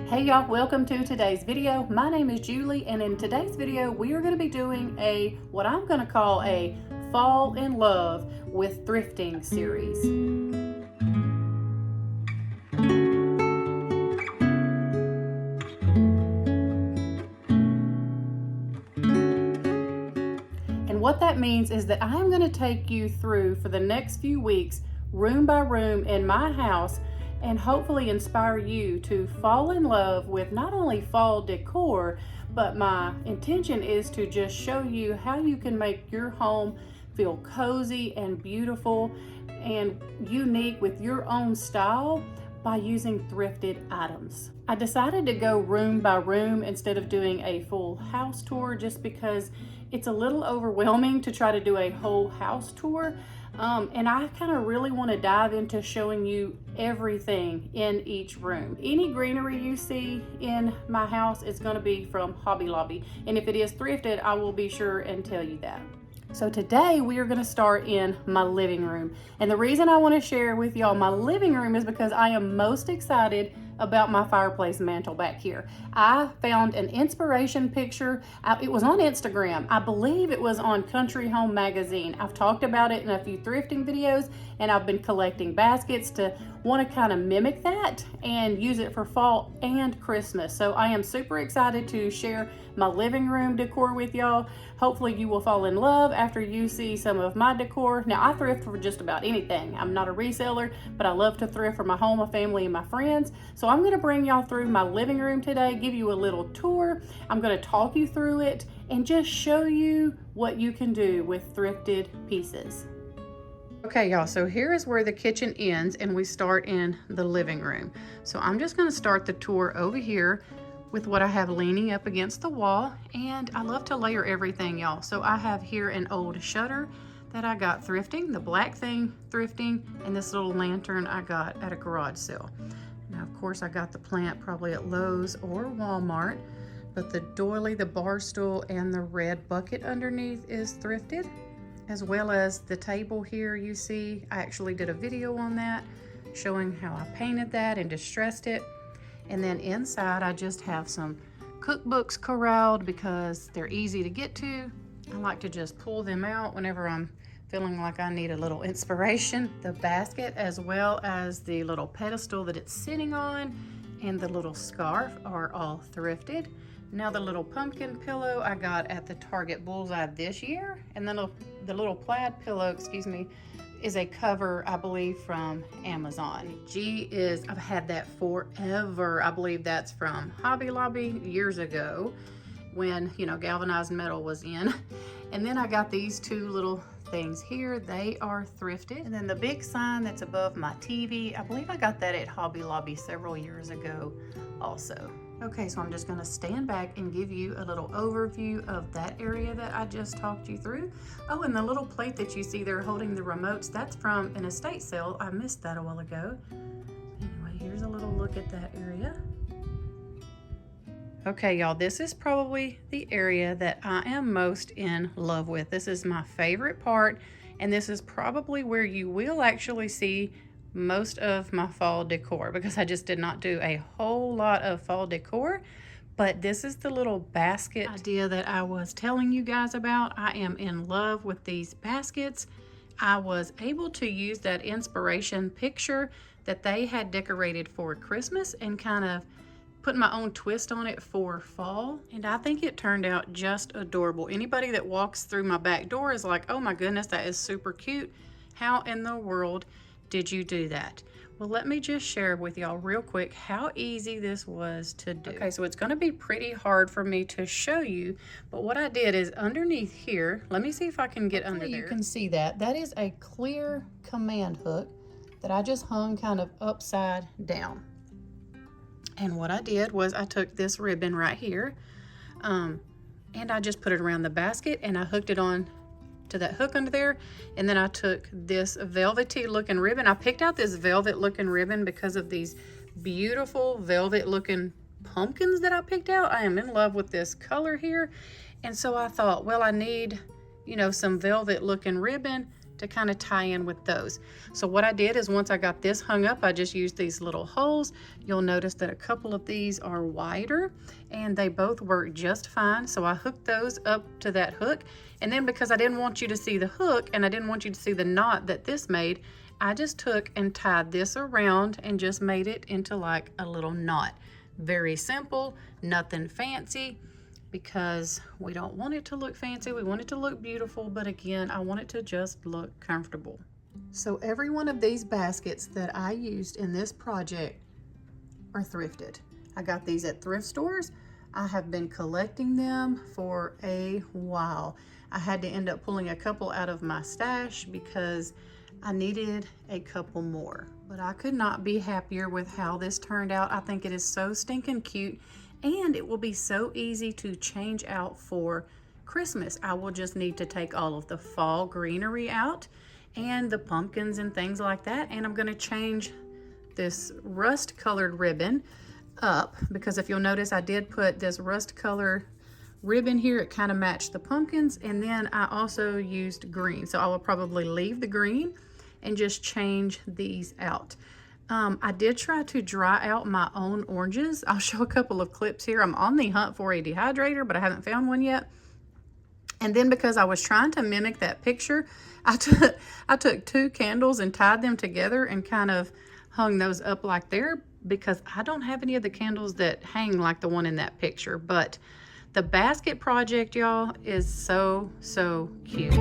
Hey y'all, welcome to today's video. My name is Julie, and in today's video we are going to be doing what I'm going to call a fall in love with thrifting series. And what that means is that I'm going to take you through for the next few weeks, room by room in my house, and hopefully inspire you to fall in love with not only fall decor, but my intention is to just show you how you can make your home feel cozy and beautiful and unique with your own style by using thrifted items. I decided to go room by room instead of doing a full house tour just because it's a little overwhelming to try to do a whole house tour. And I kind of really want to dive into showing you everything in each room. Any greenery you see in my house is going to be from Hobby Lobby. And if it is thrifted, I will be sure and tell you that. So today we are going to start in my living room. And the reason I want to share with y'all my living room is because I am most excited about my fireplace mantle back here. I found an inspiration picture. It was on Instagram. I believe it was on Country Home Magazine. I've talked about it in a few thrifting videos, and I've been collecting baskets to want to kind of mimic that and use it for fall and Christmas. So I am super excited to share my living room decor with y'all. Hopefully you will fall in love after you see some of my decor. Now I thrift for just about anything. I'm not a reseller, but I love to thrift for my home, my family, and my friends. So I'm going to bring y'all through my living room today, give you a little tour. I'm going to talk you through it and just show you what you can do with thrifted pieces. Okay, y'all, so here is where the kitchen ends and we start in the living room. So I'm just going to start the tour over here with what I have leaning up against the wall, and I love to layer everything, y'all. So I have here an old shutter that I got thrifting, the black thing thrifting, and this little lantern I got at a garage sale. Now, of course, I got the plant probably at Lowe's or Walmart, but the doily, the bar stool, and the red bucket underneath is thrifted, as well as the table here you see. I actually did a video on that, showing how I painted that and distressed it. And then inside, I just have some cookbooks corralled because they're easy to get to. I like to just pull them out whenever I'm feeling like I need a little inspiration. The basket, as well as the little pedestal that it's sitting on, and the little scarf are all thrifted. Now the little pumpkin pillow I got at the Target Bullseye this year, and then the little plaid pillow, is a cover, I believe, from Amazon. I've had that forever. I believe that's from Hobby Lobby years ago when, galvanized metal was in. And then I got these two little things here. They are thrifted. And then the big sign that's above my TV, I believe I got that at Hobby Lobby several years ago also. Okay, so I'm just gonna stand back and give you a little overview of that area that I just talked you through. Oh, and the little plate that you see there holding the remotes, that's from an estate sale. I missed that a while ago. Anyway, here's a little look at that area. Okay, y'all, this is probably the area that I am most in love with. This is my favorite part, and this is probably where you will actually see most of my fall decor, because I just did not do a whole lot of fall decor. But this is the little basket idea that I was telling you guys about. I am in love with these baskets. I was able to use that inspiration picture that they had decorated for Christmas and kind of put my own twist on it for fall, and I think it turned out just adorable. Anybody that walks through my back door is like, oh my goodness, that is super cute. How in the world did you do that? Well, let me just share with y'all real quick how easy this was to do. Okay, so it's going to be pretty hard for me to show you, but what I did is underneath here, let me see if I can get under there. You can see that. That is a clear command hook that I just hung kind of upside down. And what I did was I took this ribbon right here, and I just put it around the basket, and I hooked it on to that hook under there. And then I took this velvety looking ribbon. I picked out this velvet looking ribbon because of these beautiful velvet looking pumpkins that I picked out. I am in love with this color here. And so I thought, well, I need, some velvet looking ribbon to kind of tie in with those. So what I did is once I got this hung up, I just used these little holes. You'll notice that a couple of these are wider and they both work just fine. So I hooked those up to that hook. And then because I didn't want you to see the hook and I didn't want you to see the knot that this made, I just took and tied this around and just made it into like a little knot. Very simple, nothing fancy, because we don't want it to look fancy. We want it to look beautiful, but again, I want it to just look comfortable. So every one of these baskets that I used in this project are thrifted. I got these at thrift stores. I have been collecting them for a while. I had to end up pulling a couple out of my stash because I needed a couple more, but I could not be happier with how this turned out. I think it is so stinking cute, and it will be so easy to change out for Christmas. I will just need to take all of the fall greenery out and the pumpkins and things like that, and I'm going to change this rust colored ribbon up, because if you'll notice, I did put this rust color ribbon here. It kind of matched the pumpkins, and then I also used green, so I will probably leave the green and just change these out. I did try to dry out my own oranges. I'll show a couple of clips here. I'm on the hunt for a dehydrator, but I haven't found one yet. And then because I was trying to mimic that picture, I took 2 candles and tied them together and kind of hung those up like there, because I don't have any of the candles that hang like the one in that picture. But the basket project, y'all, is so, so cute.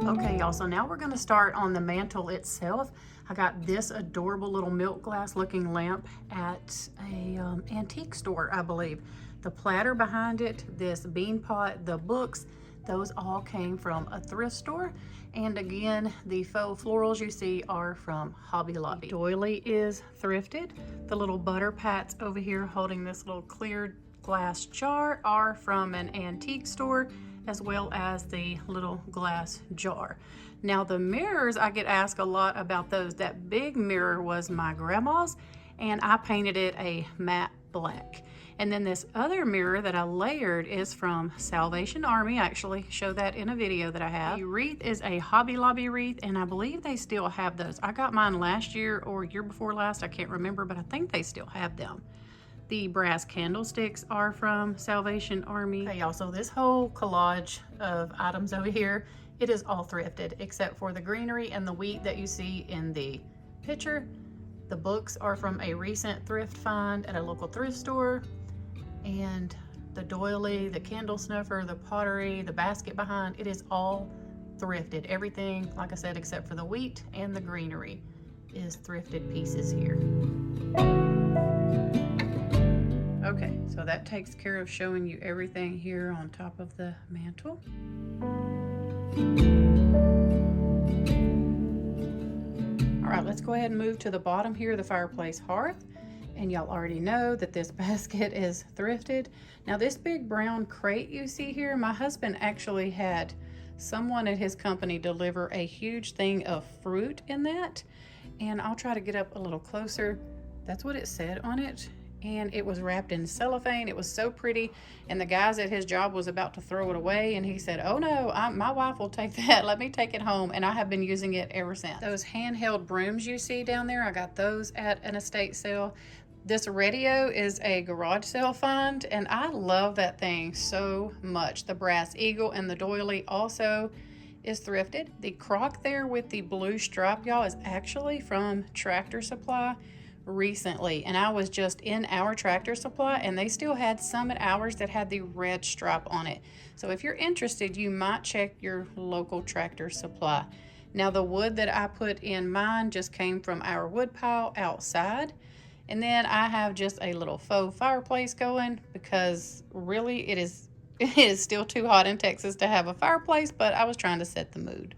Okay, y'all, so now we're gonna start on the mantle itself. I got this adorable little milk glass looking lamp at a antique store, I believe. The platter behind it, this bean pot, the books, those all came from a thrift store. And again, the faux florals you see are from Hobby Lobby. Doily is thrifted. The little butter pats over here holding this little clear glass jar are from an antique store, as well as the little glass jar. Now the mirrors, I get asked a lot about those. That big mirror was my grandma's, and I painted it a matte black. And then this other mirror that I layered is from Salvation Army. I actually show that in a video that I have. The wreath is a Hobby Lobby wreath, and I believe they still have those. I got mine last year or year before last, I can't remember, but I think they still have them. The brass candlesticks are from Salvation Army. Okay, y'all, so this whole collage of items over here, it is all thrifted except for the greenery and the wheat that you see in the picture. The books are from a recent thrift find at a local thrift store. And the doily, the candle snuffer, the pottery, the basket behind, it is all thrifted. Everything, like I said, except for the wheat and the greenery, is thrifted pieces here. Okay, so that takes care of showing you everything here on top of the mantle. All right, let's go ahead and move to the bottom here, the fireplace hearth. And y'all already know that this basket is thrifted. Now this big brown crate you see here, my husband actually had someone at his company deliver a huge thing of fruit in that. And I'll try to get up a little closer. That's what it said on it. And it was wrapped in cellophane. It was so pretty. And the guys at his job was about to throw it away. And he said, oh no, my wife will take that. Let me take it home. And I have been using it ever since. Those handheld brooms you see down there, I got those at an estate sale. This radio is a garage sale find, and I love that thing so much. The brass eagle and the doily also is thrifted. The crock there with the blue stripe, y'all, is actually from Tractor Supply recently, and I was just in our Tractor Supply, and they still had some at ours that had the red stripe on it. So if you're interested, you might check your local Tractor Supply. Now the wood that I put in mine just came from our wood pile outside. And then I have just a little faux fireplace going, because really it is still too hot in Texas to have a fireplace, but I was trying to set the mood.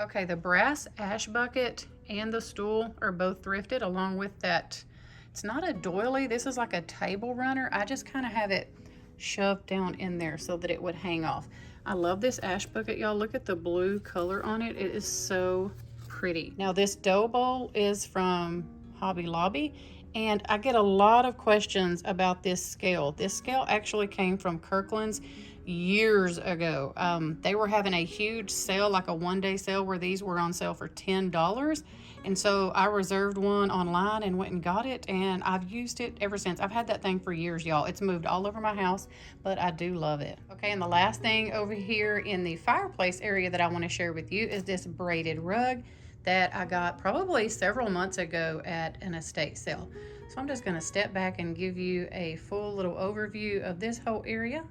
Okay, the brass ash bucket and the stool are both thrifted, along with that. It's not a doily, this is like a table runner. I just kind of have it shoved down in there so that it would hang off. I love this ash bucket, y'all. Look at the blue color on it. It is so pretty. Now this dough bowl is from Hobby Lobby. And I get a lot of questions about this scale. This scale actually came from Kirkland's years ago. They were having a huge sale, like a one-day sale, where these were on sale for $10. And so I reserved one online and went and got it, and I've used it ever since. I've had that thing for years, y'all. It's moved all over my house, but I do love it. Okay, and the last thing over here in the fireplace area that I want to share with you is this braided rug that I got probably several months ago at an estate sale. So I'm just going to step back and give you a full little overview of this whole area.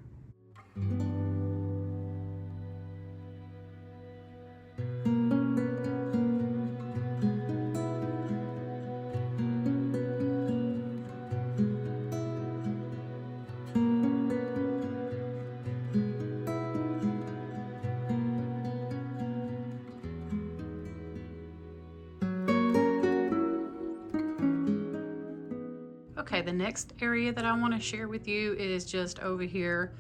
Okay, the next area that I want to share with you is just over here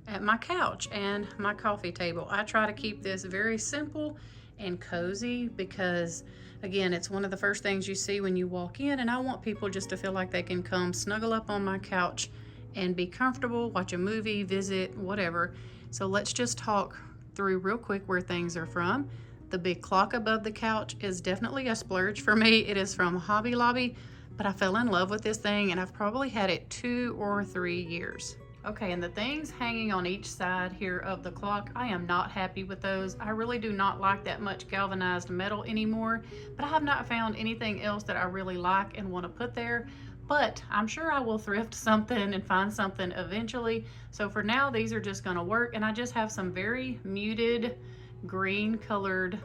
at my couch and my coffee table. I try to keep this very simple and cozy because, again, it's one of the first things you see when you walk in, and I want people just to feel like they can come snuggle up on my couch and be comfortable, watch a movie, visit, whatever. So let's just talk through real quick where things are from. The big clock above the couch is definitely a splurge for me. It is from Hobby Lobby, but I fell in love with this thing, and I've probably had it 2 or 3 years. Okay, and the things hanging on each side here of the clock, I am not happy with those. I really do not like that much galvanized metal anymore, but I have not found anything else that I really like and want to put there. But I'm sure I will thrift something and find something eventually. So for now, these are just going to work, and I just have some very muted green colored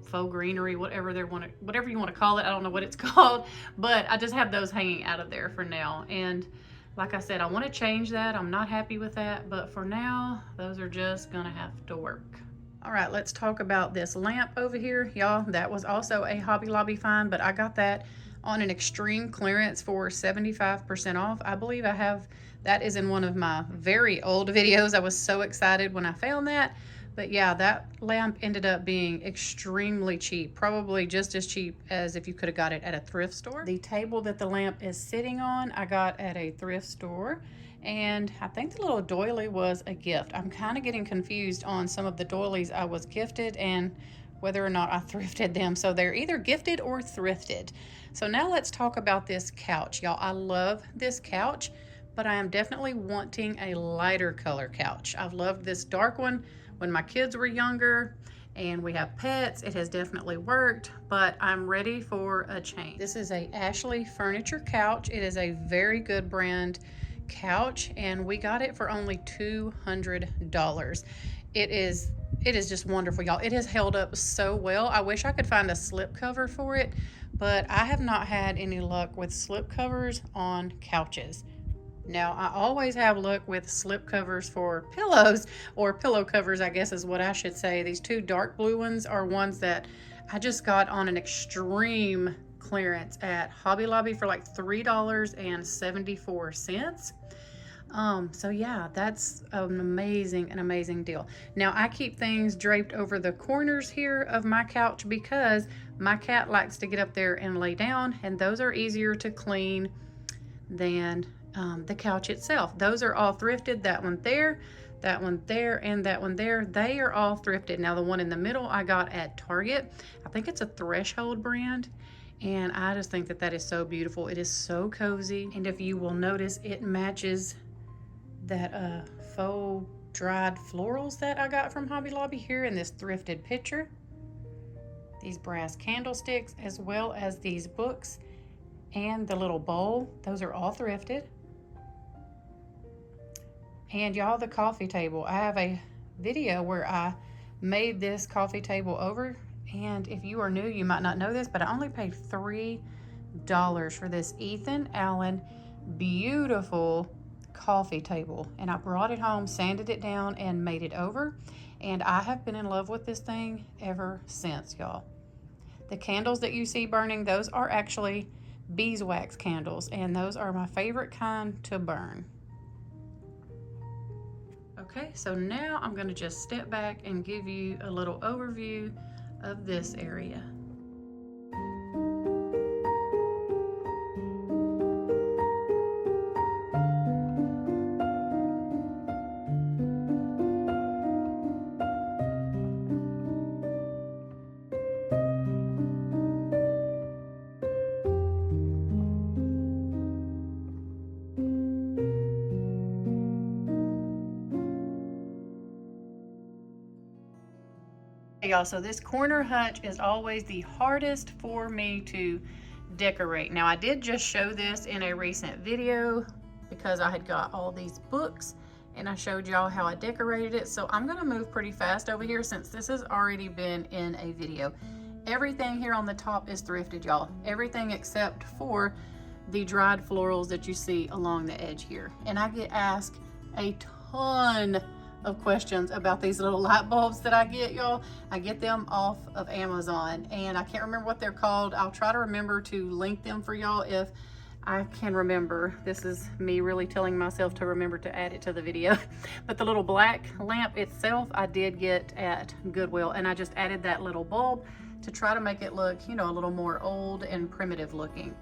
faux greenery, whatever you want to call it. I don't know what it's called, but I just have those hanging out of there for now. And like I said, I want to change that. I'm not happy with that, but for now, those are just gonna have to work. All right, let's talk about this lamp over here, y'all. That was also a Hobby Lobby find, but I got that on an extreme clearance for 75% off. I believe I have that is in one of my very old videos. I was so excited when I found that. But yeah, that lamp ended up being extremely cheap, probably just as cheap as if you could have got it at a thrift store. The table that the lamp is sitting on, I got at a thrift store, and I think the little doily was a gift. I'm kind of getting confused on some of the doilies I was gifted and whether or not I thrifted them. So they're either gifted or thrifted. So now let's talk about this couch, y'all. I love this couch, but I am definitely wanting a lighter color couch. I've loved this dark one when my kids were younger and we have pets. It has definitely worked, but I'm ready for a change. This is a Ashley Furniture couch. It is a very good brand couch, and we got it for only $200. It is just wonderful, y'all. It has held up so well. I wish I could find a slip cover for it, but I have not had any luck with slip covers on couches. Now, I always have luck with slip covers for pillows, or pillow covers, I guess is what I should say. These two dark blue ones are ones that I just got on an extreme clearance at Hobby Lobby for like $3.74. So yeah, that's an amazing deal. Now, I keep things draped over the corners here of my couch because my cat likes to get up there and lay down, and those are easier to clean than the couch itself. Those are all thrifted. That one there, that one there, and that one there, they are all thrifted. Now the one in the middle I got at Target. I think it's a Threshold brand, and I just think that that is so beautiful. It is so cozy, and if you will notice, it matches that faux dried florals that I got from Hobby Lobby here in this thrifted picture. These brass candlesticks, as well as these books and the little bowl, those are all thrifted. And y'all, the coffee table, I have a video where I made this coffee table over, and if you are new, you might not know this, but I only paid $3 for this Ethan Allen beautiful coffee table, and I brought it home, sanded it down, and made it over, and I have been in love with this thing ever since, y'all. The candles that you see burning, those are actually beeswax candles, and those are my favorite kind to burn. Okay, so now I'm going to just step back and give you a little overview of this area. y'all, so this corner hutch is always the hardest for me to decorate. Now, I did just show this in a recent video because I had got all these books and I showed y'all how I decorated it. So I'm gonna move pretty fast over here since this has already been in a video. Everything here on the top is thrifted, y'all. Everything except for the dried florals that you see along the edge here. And I get asked a ton of questions about these little light bulbs that I get, y'all. I get them off of Amazon and I can't remember what they're called. I'll try to remember to link them for y'all if I can remember. This is me really telling myself to remember to add it to the video. But the little black lamp itself, I did get at Goodwill, and I just added that little bulb to try to make it look, you know, a little more old and primitive looking.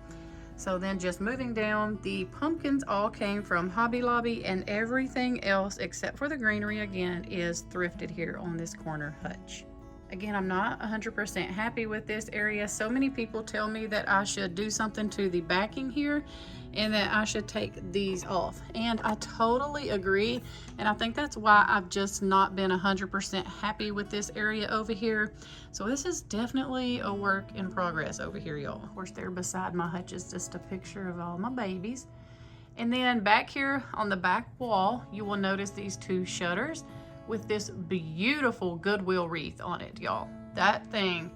So then just moving down, the pumpkins all came from Hobby Lobby, and everything else except for the greenery again is thrifted here on this corner hutch. Again, I'm not 100% happy with this area. So many people tell me that I should do something to the backing here and that I should take these off. And I totally agree. And I think that's why I've just not been 100% happy with this area over here. So this is definitely a work in progress over here, y'all. Of course, there beside my hutch is just a picture of all my babies. And then back here on the back wall, you will notice these two shutters with this beautiful Goodwill wreath on it, y'all. That thing,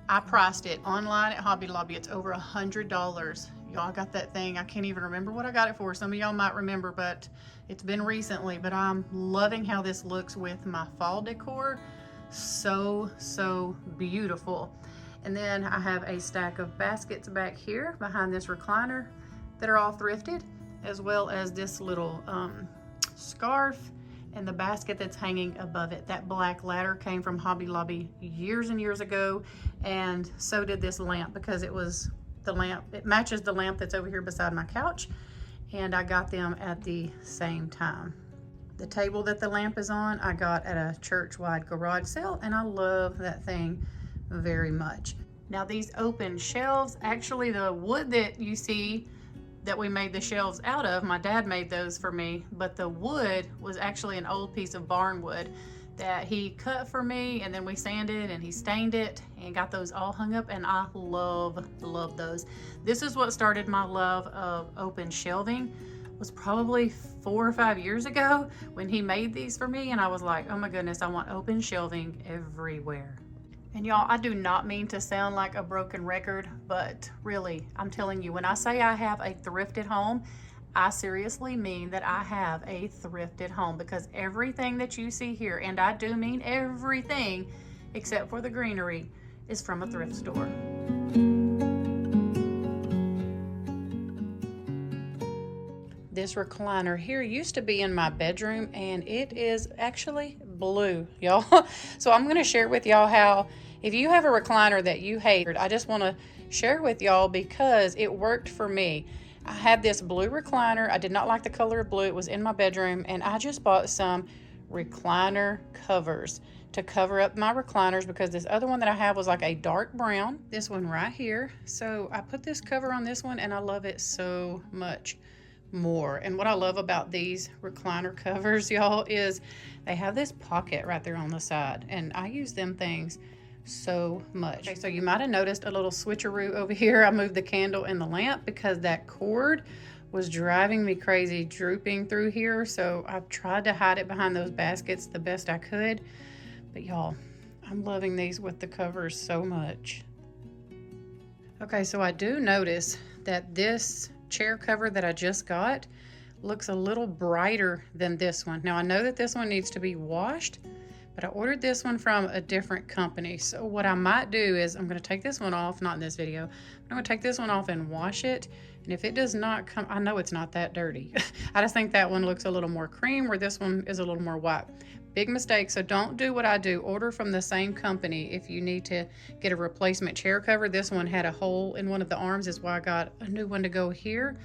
I priced it online at Hobby Lobby. It's over $100. Y'all, I got that thing. I can't even remember what I got it for. Some of y'all might remember, but it's been recently. But I'm loving how this looks with my fall decor. So, so beautiful. And then I have a stack of baskets back here behind this recliner that are all thrifted, as well as this little scarf and the basket that's hanging above it. That black ladder came from Hobby Lobby years and years ago, and so did this lamp because it was the lamp, it matches the lamp that's over here beside my couch, and I got them at the same time. The table that the lamp is on, I got at a church-wide garage sale, and I love that thing very much. Now these open shelves, actually the wood that you see that we made the shelves out of, my dad made those for me, but the wood was actually an old piece of barn wood that he cut for me, and then we sanded and he stained it and got those all hung up, and I love those. This is what started my love of open shelving. It was probably 4 or 5 years ago when he made these for me, and I was like, oh my goodness, I want open shelving everywhere. And y'all, I do not mean to sound like a broken record, but really, I'm telling you, when I say I have a thrifted home, I seriously mean that I have a thrifted home, because everything that you see here, and I do mean everything except for the greenery, is from a thrift store. This recliner here used to be in my bedroom, and it is actually blue, y'all. So I'm going to share with y'all how, if you have a recliner that you hate, I just want to share with y'all because it worked for me. I had this blue recliner. I did not like the color of blue. It was in my bedroom, and I just bought some recliner covers to cover up my recliners because this other one that I have was like a dark brown. This one right here. So I put this cover on this one, and I love it so much more. And what I love about these recliner covers, y'all, is they have this pocket right there on the side, and I use them things so much. Okay, so you might have noticed a little switcheroo over here. I moved the candle and the lamp because that cord was driving me crazy drooping through here, so I've tried to hide it behind those baskets the best I could. But y'all, I'm loving these with the covers so much. Okay, so I do notice that this chair cover that I just got looks a little brighter than this one. Now I know that this one needs to be washed, but I ordered this one from a different company. So what I might do is I'm going to take this one off, not in this video. I'm going to take this one off and wash it. And if it does not come, I know it's not that dirty. I just think that one looks a little more cream, where this one is a little more white. Big mistake. So don't do what I do. Order from the same company if you need to get a replacement chair cover. This one had a hole in one of the arms, is why I got a new one to go here.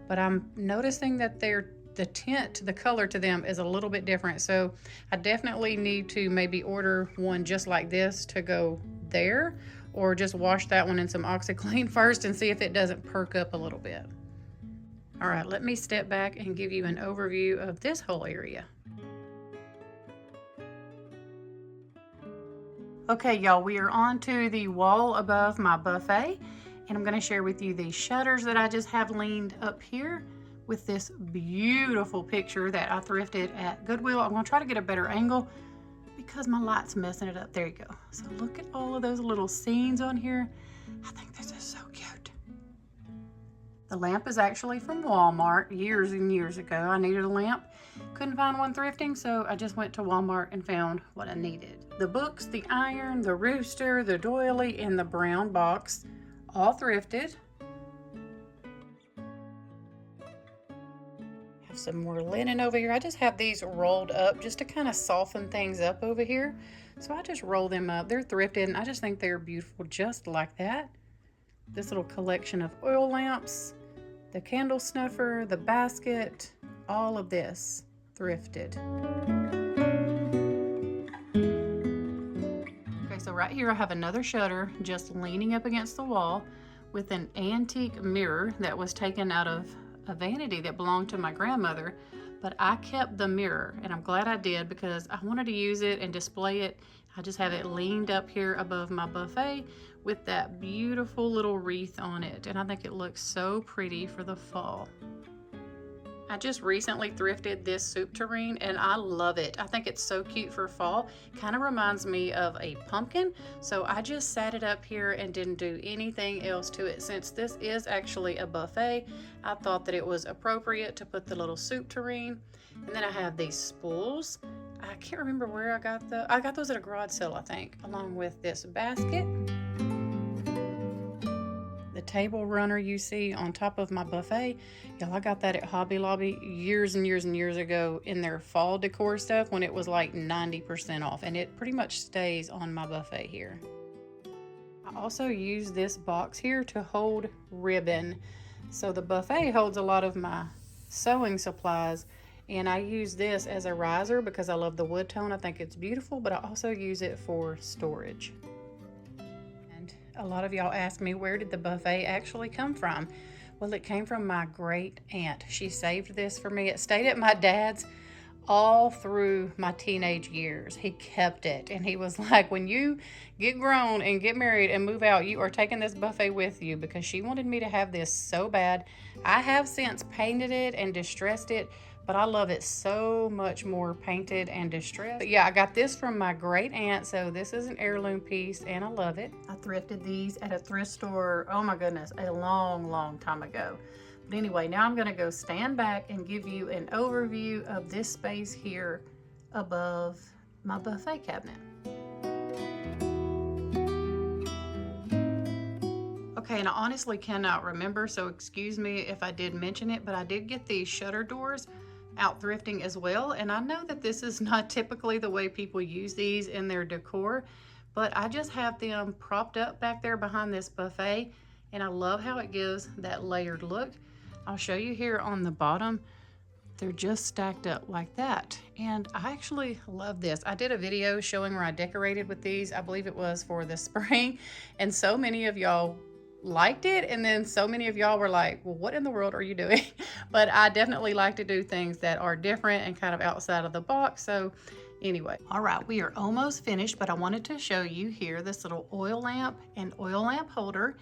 But I'm noticing that the tint, the color to them is a little bit different. So I definitely need to maybe order one just like this to go there, or just wash that one in some OxyClean first and see if it doesn't perk up a little bit. All right, let me step back and give you an overview of this whole area. Okay, y'all, we are on to the wall above my buffet, and I'm going to share with you the shutters that I just have leaned up here with this beautiful picture that I thrifted at Goodwill. I'm going to try to get a better angle because my light's messing it up. There you go. So look at all of those little scenes on here. I think this is so cute. The lamp is actually from Walmart years and years ago. I needed a lamp. Couldn't find one thrifting, so I just went to Walmart and found what I needed. The books, the iron, the rooster, the doily, and the brown box, all thrifted. Have some more linen over here. I just have these rolled up just to kind of soften things up over here. So I just roll them up. They're thrifted, and I just think they're beautiful just like that. This little collection of oil lamps, the candle snuffer, the basket, all of this thrifted. Okay, so right here I have another shutter just leaning up against the wall with an antique mirror that was taken out of a vanity that belonged to my grandmother, but I kept the mirror, and I'm glad I did because I wanted to use it and display it. I just have it leaned up here above my buffet with that beautiful little wreath on it, and I think it looks so pretty for the fall. I just recently thrifted this soup tureen and I love it. I think it's so cute for fall. Kind of reminds me of a pumpkin. So I just sat it up here and didn't do anything else to it. Since this is actually a buffet, I thought that it was appropriate to put the little soup tureen. And then I have these spools. I can't remember where I got those. I got those at a garage sale, I think, along with this basket. The table runner you see on top of my buffet, y'all, I got that at Hobby Lobby years and years and years ago in their fall decor stuff when it was like 90% off, and it pretty much stays on my buffet here. I also use this box here to hold ribbon. So the buffet holds a lot of my sewing supplies, and I use this as a riser because I love the wood tone. I think it's beautiful, but I also use it for storage. A lot of y'all ask me, where did the buffet actually come from? Well, it came from my great aunt. She saved this for me. It stayed at my dad's all through my teenage years. He kept it, and he was like, when you get grown and get married and move out, you are taking this buffet with you, because she wanted me to have this so bad. I have since painted it and distressed it, but I love it so much more painted and distressed. But yeah, I got this from my great aunt, so this is an heirloom piece, and I love it. I thrifted these at a thrift store, oh my goodness, a long time ago. But anyway, now I'm gonna go stand back and give you an overview of this space here above my buffet cabinet. Okay, and I honestly cannot remember, so excuse me if I did mention it, but I did get these shutter doors out thrifting as well. And I know that this is not typically the way people use these in their decor, but I just have them propped up back there behind this buffet, and I love how it gives that layered look. I'll show you here on the bottom. They're just stacked up like that, and I actually love this. I did a video showing where I decorated with these. I believe it was for the spring, and so many of y'all liked it, and then so many of y'all were like, well, what in the world are you doing? But I definitely like to do things that are different and kind of outside of the box. So anyway, all right, we are almost finished, but I wanted to show you here this little oil lamp and oil lamp holder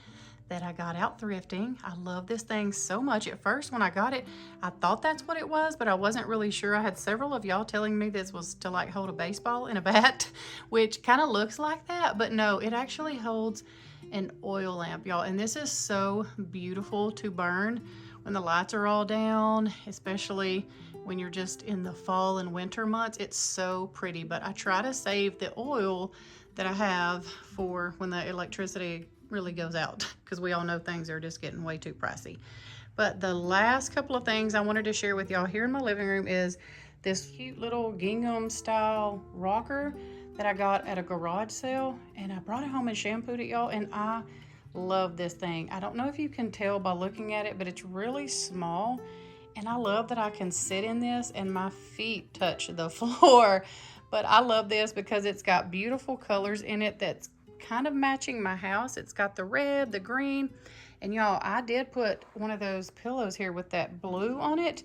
that I got out thrifting. I love this thing so much. At first when I got it, I thought that's what it was, but I wasn't really sure. I had several of y'all telling me this was to like hold a baseball in a bat, which kind of looks like that, but no, it actually holds an oil lamp, y'all. And this is so beautiful to burn when the lights are all down, especially when you're just in the fall and winter months. It's so pretty, but I try to save the oil that I have for when the electricity really goes out, because we all know things are just getting way too pricey. But the last couple of things I wanted to share with y'all here in my living room is this cute little gingham style rocker that I got at a garage sale, and I brought it home and shampooed it, y'all, and I love this thing. I don't know if you can tell by looking at it, but it's really small, and I love that I can sit in this and my feet touch the floor. But I love this because it's got beautiful colors in it that's kind of matching my house. It's got the red, the green, and y'all, I did put one of those pillows here with that blue on it,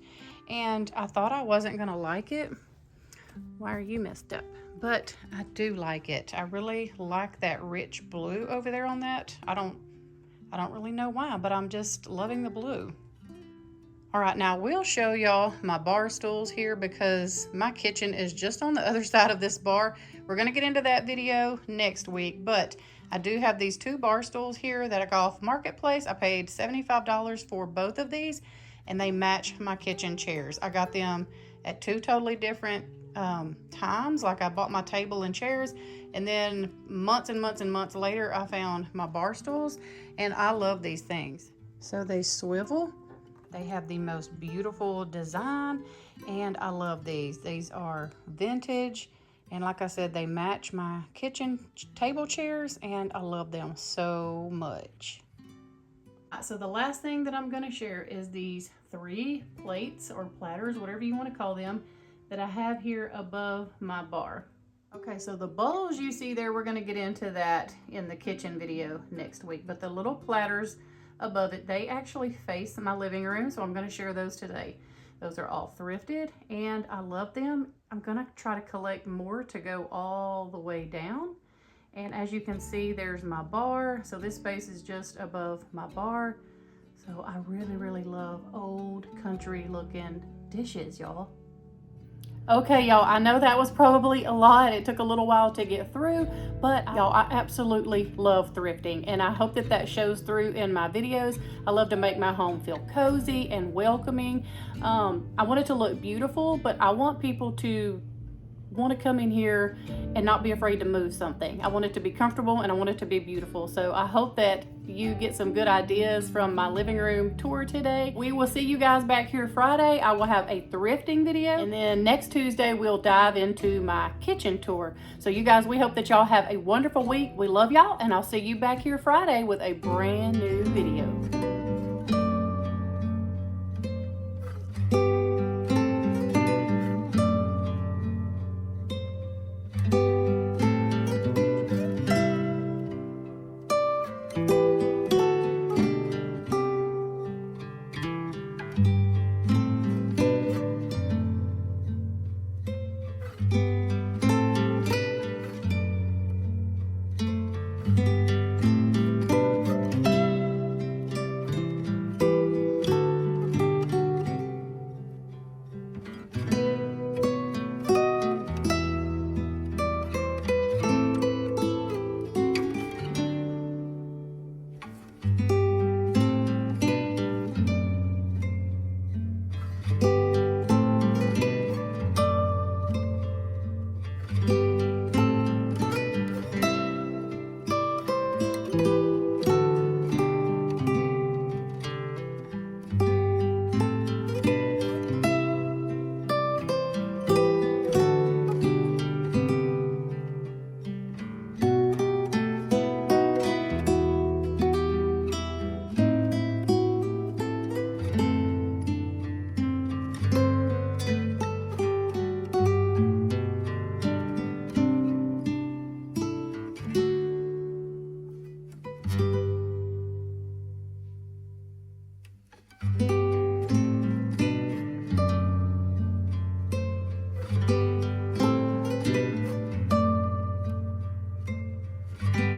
and I thought I wasn't gonna like it, Why are you messed up? But I do like it. I really like that rich blue over there on that. I don't really know why, but I'm just loving the blue. All right, now we'll show y'all my bar stools here because my kitchen is just on the other side of this bar. We're gonna get into that video next week, but I do have these 2 bar stools here that I got off Marketplace. I paid $75 for both of these, and they match my kitchen chairs. I got them at 2 totally different times. Like I bought my table and chairs, and then months and months and months later, I found my bar stools, and I love these things. So they swivel. They have the most beautiful design, and I love these. These are vintage, and like I said, they match my kitchen table chairs, and I love them so much. So the last thing that I'm going to share is these 3 plates or platters, whatever you want to call them, that I have here above my bar. Okay, so the bowls you see there, we're going to get into that in the kitchen video next week, but the little platters above it, they actually face my living room, so I'm going to share those today. Those are all thrifted, and I love them. I'm going to try to collect more to go all the way down. And as you can see, there's my bar. So this space is just above my bar. So I really, really love old country looking dishes, y'all. Okay, y'all, I know that was probably a lot. It took a little while to get through, but y'all, I absolutely love thrifting, and I hope that shows through in my videos. I love to make my home feel cozy and welcoming. I want it to look beautiful, but I want people to want to come in here and not be afraid to move something. I want it to be comfortable, and I want it to be beautiful. So I hope that you get some good ideas from my living room tour today. We will see you guys back here Friday. I will have a thrifting video, and then next Tuesday we'll dive into my kitchen tour. So you guys, we hope that y'all have a wonderful week. We love y'all, and I'll see you back here Friday with a brand new video.